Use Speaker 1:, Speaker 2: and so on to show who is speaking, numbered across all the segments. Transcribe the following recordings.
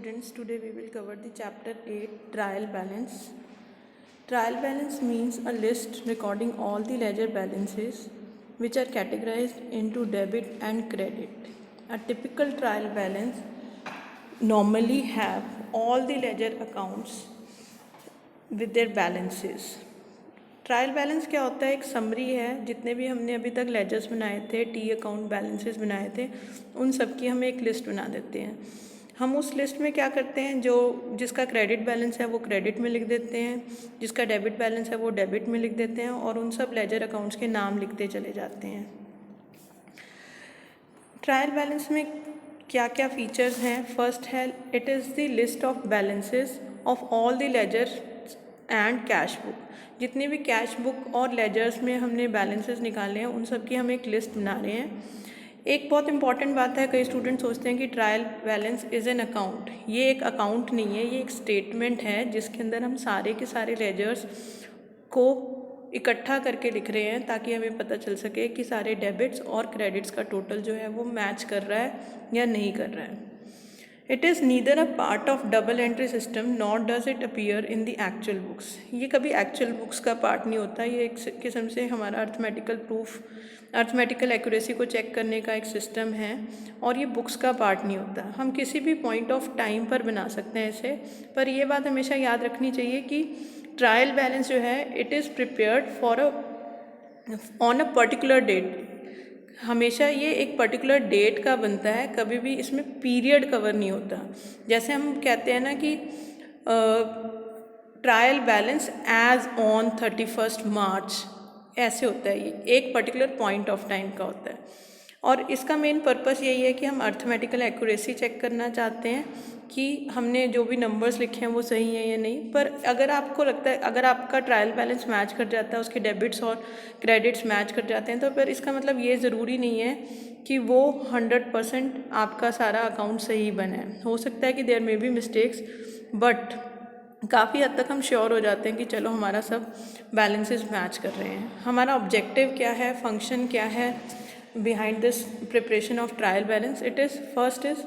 Speaker 1: students, today we will cover the chapter 8 trial balance. Trial balance means a list recording all the ledger balances which are categorized into debit and credit. A typical trial balance normally have all the ledger accounts with their balances. Trial balance क्या होता है? एक summary है, जितने भी हमने अभी तक लेजर्स बनाए थे, टी अकाउंट बैलेंसेस बनाए थे, उन सब की हम एक लिस्ट बना देते हैं। हम उस लिस्ट में क्या करते हैं, जो जिसका क्रेडिट बैलेंस है वो क्रेडिट में लिख देते हैं, जिसका डेबिट बैलेंस है वो डेबिट में लिख देते हैं, और उन सब लेजर अकाउंट्स के नाम लिखते चले जाते हैं। ट्रायल बैलेंस में क्या क्या फीचर्स हैं? फर्स्ट है, it is the list of balances of all the ledger and cash book. जितने भी कैश बुक और लेजर्स में हमने बैलेंसेस निकाले हैं, उन सब की हम एक लिस्ट बना रहे हैं। एक बहुत इंपॉर्टेंट बात है, कई स्टूडेंट सोचते हैं कि trial balance is an account. ये एक अकाउंट नहीं है, ये एक स्टेटमेंट है जिसके अंदर हम सारे के सारे लेजर्स को इकट्ठा करके लिख रहे हैं, ताकि हमें पता चल सके कि सारे डेबिट्स और क्रेडिट्स का टोटल जो है वो मैच कर रहा है या नहीं कर रहा है। It is neither a part of double entry system not does it appear in the actual books. ये कभी एक्चुअल बुक्स का पार्ट नहीं होता, ये एक किस्म से हमारा अर्थमेटिकल प्रूफ, अर्थमेटिकल एक्यूरेसी को चेक करने का एक सिस्टम है, और ये बुक्स का पार्ट नहीं होता। हम किसी भी पॉइंट ऑफ टाइम पर बना सकते हैं इसे, पर ये बात हमेशा याद रखनी चाहिए कि ट्रायल बैलेंस जो है, it is prepared for on a particular date. हमेशा ये एक पर्टिकुलर डेट का बनता है, कभी भी इसमें पीरियड कवर नहीं होता। जैसे हम कहते हैं ना कि ट्रायल बैलेंस एज ऑन 31 मार्च, ऐसे होता है। ये एक पर्टिकुलर पॉइंट ऑफ टाइम का होता है, और इसका मेन पर्पस यही है कि हम अर्थमेटिकल एक्यूरेसी चेक करना चाहते हैं कि हमने जो भी नंबर्स लिखे हैं वो सही हैं या नहीं। पर अगर आपको लगता है, अगर आपका ट्रायल बैलेंस मैच कर जाता है, उसके डेबिट्स और क्रेडिट्स मैच कर जाते हैं, तो फिर इसका मतलब ये ज़रूरी नहीं है कि वो 100% आपका सारा अकाउंट सही बना है। हो सकता है कि there may be mistakes, but काफ़ी हद तक हम श्योर हो जाते हैं कि चलो हमारा सब बैलेंसेस मैच कर रहे हैं। हमारा ऑब्जेक्टिव क्या है, फंक्शन क्या है behind this preparation of trial balance? It is first is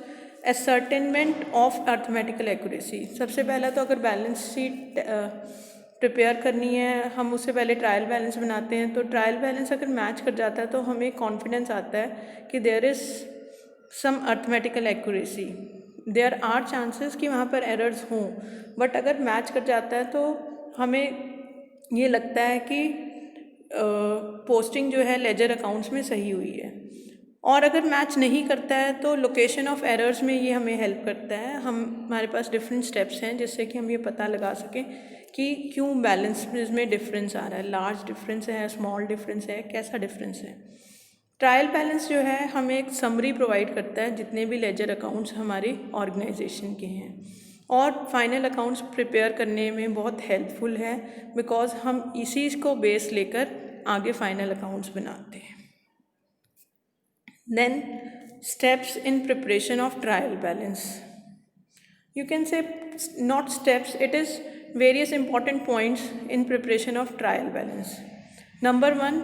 Speaker 1: ascertainment of arithmetical accuracy. सबसे पहला तो अगर बैलेंस शीट प्रिपेयर करनी है, हम उससे पहले ट्रायल बैलेंस बनाते हैं। तो ट्रायल बैलेंस अगर मैच कर जाता है तो हमें कॉन्फिडेंस आता है कि there is some arithmetical accuracy. There are chances कि वहाँ पर एरर्स हों, बट अगर मैच कर जाता है तो हमें ये लगता है कि पोस्टिंग जो है लेजर अकाउंट्स में सही हुई है। और अगर मैच नहीं करता है तो लोकेशन ऑफ एरर्स में ये हमें हेल्प करता है। हमारे पास डिफरेंट स्टेप्स हैं जिससे कि हम ये पता लगा सकें कि क्यों बैलेंस में डिफरेंस आ रहा है, लार्ज डिफरेंस है, स्मॉल डिफरेंस है, कैसा डिफरेंस है। ट्रायल बैलेंस जो है हमें एक समरी प्रोवाइड करता है जितने भी लेजर अकाउंट्स हमारी ऑर्गेनाइजेशन के हैं, और फाइनल अकाउंट्स प्रिपेयर करने में बहुत हेल्पफुल है, बिकॉज हम इसी को बेस लेकर आगे फाइनल अकाउंट्स बनाते हैं। Then steps in preparation of trial balance, you can say not steps, it is various important points in preparation of trial balance. Number 1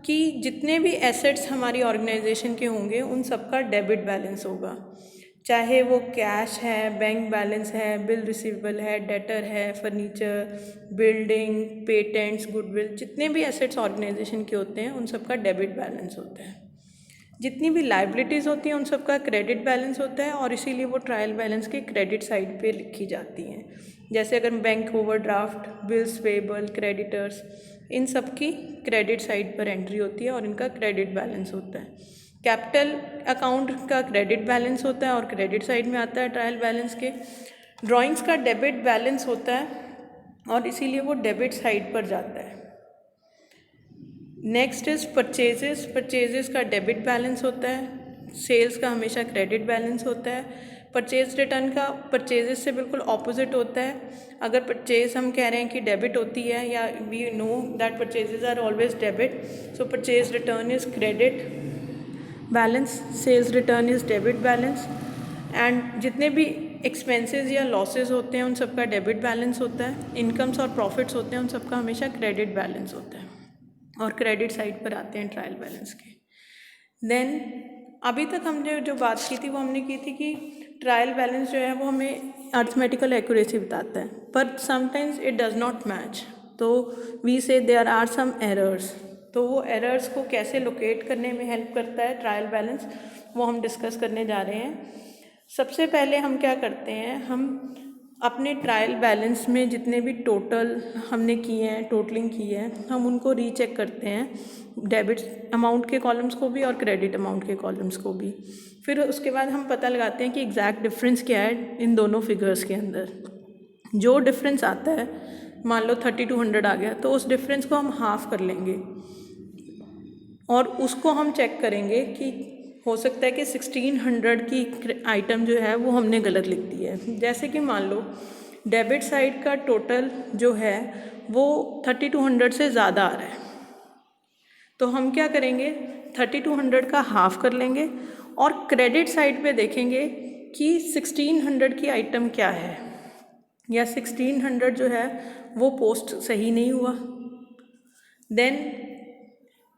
Speaker 1: कि जितने भी एसेट्स हमारी ऑर्गेनाइजेशन के होंगे उन सबका डेबिट बैलेंस होगा, चाहे वो कैश है, बैंक बैलेंस है, बिल रिसीवेबल है, डेटर है, फर्नीचर, बिल्डिंग, पेटेंट्स, गुडविल, जितने भी एसेट्स ऑर्गेनाइजेशन के होते हैं उन सबका डेबिट बैलेंस होता है। जितनी भी लाइबिलिटीज़ होती हैं उन सबका क्रेडिट बैलेंस होता है, और इसीलिए वो ट्रायल बैलेंस के क्रेडिट साइड पे लिखी जाती हैं। जैसे अगर bank overdraft, bills payable, creditors, इन सब की क्रेडिट साइड पर एंट्री होती है और इनका क्रेडिट बैलेंस होता है। कैपिटल अकाउंट का क्रेडिट बैलेंस होता है और क्रेडिट साइड में आता है ट्रायल बैलेंस के। ड्राइंग्स का डेबिट बैलेंस होता है और इसीलिए वो डेबिट साइड पर जाता है। नेक्स्ट इज़ परचेजेस, परचेजेस का डेबिट बैलेंस होता है, सेल्स का हमेशा क्रेडिट बैलेंस होता है। परचेज रिटर्न का परचेजेस से बिल्कुल ऑपोजिट होता है। अगर परचेज हम कह रहे हैं कि डेबिट होती है, या we know that purchases are always debit, so purchase return is credit balance, sales return is debit balance, and जितने भी एक्सपेंसेस या लॉसेस होते हैं उन सबका डेबिट बैलेंस होता है। इनकम्स और प्रॉफिट्स होते हैं उन सबका हमेशा क्रेडिट बैलेंस होता है, और क्रेडिट साइड पर आते हैं ट्रायल बैलेंस के। देन अभी तक हमने जो बात की थी वो हमने की थी कि ट्रायल बैलेंस जो है वो हमें अर्थमेटिकल एक्यूरेसी बताता है, पर sometimes it does not match, तो वी से देयर आर सम एरर्स। तो वो एरर्स को कैसे लोकेट करने में हेल्प करता है ट्रायल बैलेंस, वो हम डिस्कस करने जा रहे हैं। सबसे पहले हम क्या करते हैं, हम अपने ट्रायल बैलेंस में जितने भी टोटल हमने किए हैं, टोटलिंग की है, हम उनको रीचेक करते हैं, डेबिट अमाउंट के कॉलम्स को भी और क्रेडिट अमाउंट के कॉलम्स को भी। फिर उसके बाद हम पता लगाते हैं कि एग्जैक्ट डिफरेंस क्या है इन दोनों फिगर्स के अंदर। जो डिफरेंस आता है, मान लो 3200 आ गया, तो उस डिफरेंस को हम हाफ कर लेंगे और उसको हम चेक करेंगे कि हो सकता है कि 1600 की आइटम जो है वो हमने गलत लिख दी है। जैसे कि मान लो डेबिट साइड का टोटल जो है वो 3200 से ज़्यादा आ रहा है, तो हम क्या करेंगे, 3200 का हाफ कर लेंगे और क्रेडिट साइड पे देखेंगे कि 1600 की आइटम क्या है, या 1600 जो है वो पोस्ट सही नहीं हुआ। देन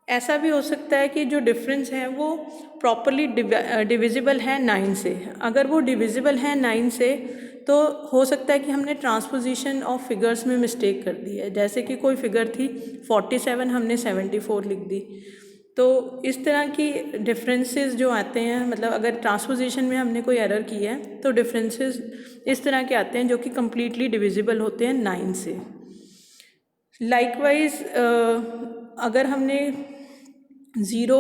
Speaker 1: ऐसा भी हो सकता है कि जो डिफरेंस है वो प्रॉपरली डिविजिबल है 9 से। अगर वो डिविजिबल है 9 से तो हो सकता है कि हमने ट्रांसपोजिशन ऑफ फिगर्स में मिस्टेक कर दी है। जैसे कि कोई फिगर थी 47, हमने 74 लिख दी। तो इस तरह की डिफरेंसेस जो आते हैं, मतलब अगर ट्रांसपोजिशन में हमने कोई एरर की है तो डिफरेंसेस इस तरह के आते हैं जो कि कम्प्लीटली डिविजिबल होते हैं 9 से। लाइकवाइज अगर हमने 0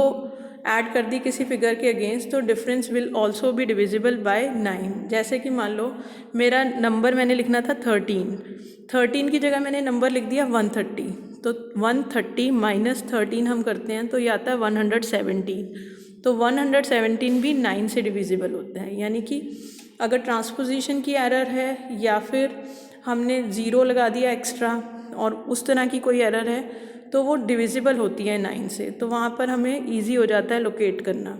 Speaker 1: ऐड कर दी किसी फिगर के अगेंस्ट तो difference will also be divisible by 9। जैसे कि मान लो मेरा नंबर मैंने लिखना था 13 की जगह मैंने नंबर लिख दिया 130, तो 130 माइनस 13 हम करते हैं तो ये आता है 117। तो 117 भी 9 से डिविजिबल होता है। यानी कि अगर ट्रांसपोजिशन की एरर है या फिर हमने 0 लगा दिया एक्स्ट्रा और उस तरह की कोई एरर है तो वो डिविजिबल होती है 9 से, तो वहाँ पर हमें इजी हो जाता है लोकेट करना।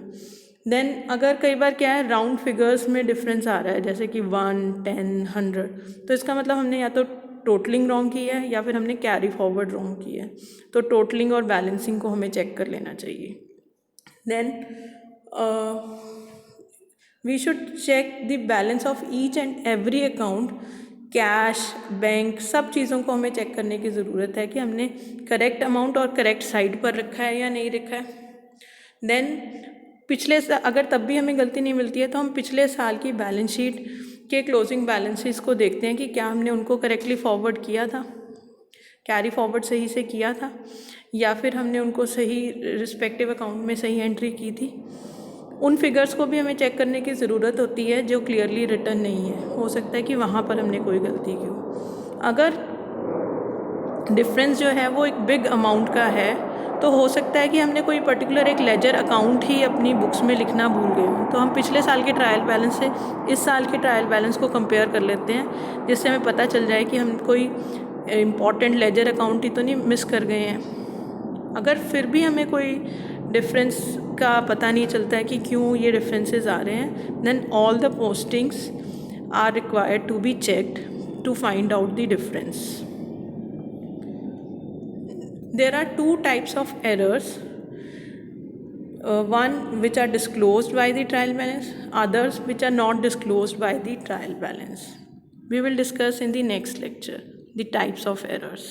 Speaker 1: देन अगर कई बार क्या है, राउंड फिगर्स में डिफरेंस आ रहा है, जैसे कि 1, 10, 100, तो इसका मतलब हमने या तो टोटलिंग रॉन्ग की है या फिर हमने कैरी फॉरवर्ड रॉन्ग की है। तो टोटलिंग और बैलेंसिंग को हमें चेक कर लेना चाहिए। Then we should check the balance of each and every account, cash, bank, सब चीज़ों को हमें चेक करने की ज़रूरत है कि हमने करेक्ट अमाउंट और करेक्ट साइड पर रखा है या नहीं रखा है। देन पिछले अगर तब भी हमें गलती नहीं मिलती है तो हम पिछले साल की बैलेंस शीट के क्लोजिंग बैलेंसेस को देखते हैं कि क्या हमने उनको करेक्टली फॉरवर्ड किया था, कैरी फॉरवर्ड सही से किया था, या फिर हमने उनको सही रिस्पेक्टिव अकाउंट में सही एंट्री की थी। उन फिगर्स को भी हमें चेक करने की ज़रूरत होती है जो क्लियरली रिटर्न नहीं है। हो सकता है कि वहाँ पर हमने कोई गलती की हो। अगर डिफरेंस जो है वो एक बिग अमाउंट का है तो हो सकता है कि हमने कोई पर्टिकुलर एक लेजर अकाउंट ही अपनी बुक्स में लिखना भूल गए हों। तो हम पिछले साल के ट्रायल बैलेंस से इस साल के ट्रायल बैलेंस को कंपेयर कर लेते हैं, जिससे हमें पता चल जाए कि हम कोई इम्पॉर्टेंट लेजर अकाउंट ही तो नहीं मिस कर गए हैं। अगर फिर भी हमें कोई डिफरेंस का पता नहीं चलता है कि क्यों ये डिफरेंसेस आ रहे हैं, then all the postings are required to be checked to find out the difference. There are two types of errors, one which are disclosed by the trial balance, others which are not disclosed by the trial balance. We will discuss in the next lecture the types of errors.